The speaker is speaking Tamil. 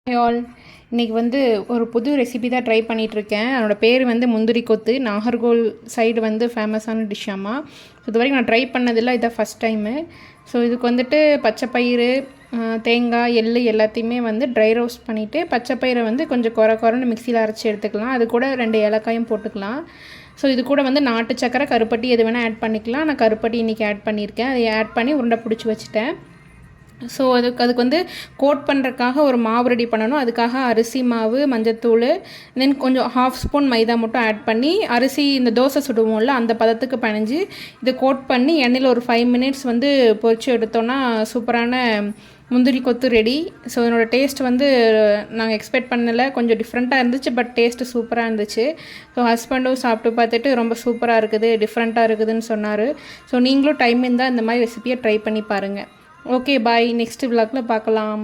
Hi all. இன்றைக்கி வந்து ஒரு புது ரெசிபி தான் ட்ரை பண்ணிகிட்ருக்கேன். அதனோட பேர் வந்து முந்திரி கொத்து. நாகர்கோல் சைடு வந்து ஃபேமஸான டிஷ்ஷாமா. இது வரைக்கும் நான் ட்ரை பண்ணதில்லை, இதான் ஃபஸ்ட் டைமு. ஸோ இதுக்கு வந்துட்டு பச்சைப்பயிறு, தேங்காய், எள் எல்லாத்தையுமே வந்து ட்ரை ரோஸ்ட் பண்ணிவிட்டு பச்சைப்பயிரை வந்து கொஞ்சம் குறைன்னு மிக்சியில் அரைச்சி எடுத்துக்கலாம். அது கூட 2 ஏலக்காயும் போட்டுக்கலாம். ஸோ இது கூட வந்து நாட்டு சக்கரை, கருப்பட்டி எது வேணால் ஆட் பண்ணிக்கலாம். நான் கருப்பட்டி இன்றைக்கி ஆட் பண்ணியிருக்கேன். அதை ஆட் பண்ணி உருண்டை பிடிச்சி வச்சுட்டேன். ஸோ அதுக்கு வந்து கோட் பண்ணுறதுக்காக ஒரு மாவு ரெடி பண்ணணும். அதுக்காக அரிசி மாவு, மஞ்சத்தூள், தென் கொஞ்சம் 1/2 ஸ்பூன் மைதா மட்டும் ஆட் பண்ணி அரிசி இந்த தோசை சுடுவோம்ல அந்த பதத்துக்கு பனைஞ்சு இதை கோட் பண்ணி எண்ணெயில் ஒரு 5 மினிட்ஸ் வந்து பொரிச்சு எடுத்தோன்னா சூப்பரான முந்திரி கொத்து ரெடி. ஸோ இதனோட டேஸ்ட் வந்து நாங்கள் எக்ஸ்பெக்ட் பண்ணலை, கொஞ்சம் டிஃப்ரெண்ட்டாக இருந்துச்சு. பட் டேஸ்ட்டு சூப்பராக இருந்துச்சு. ஸோ ஹஸ்பண்டும் சாப்பிட்டு பார்த்துட்டு ரொம்ப சூப்பராக இருக்குது, டிஃப்ரெண்ட்டாக இருக்குதுன்னு சொன்னார். ஸோ நீங்களும் டைம் இருந்தால் இந்த மாதிரி ரெசிபியை ட்ரை பண்ணி பாருங்கள். Okay bye. நெக்ஸ்ட் விளாக்ல பார்க்கலாம்.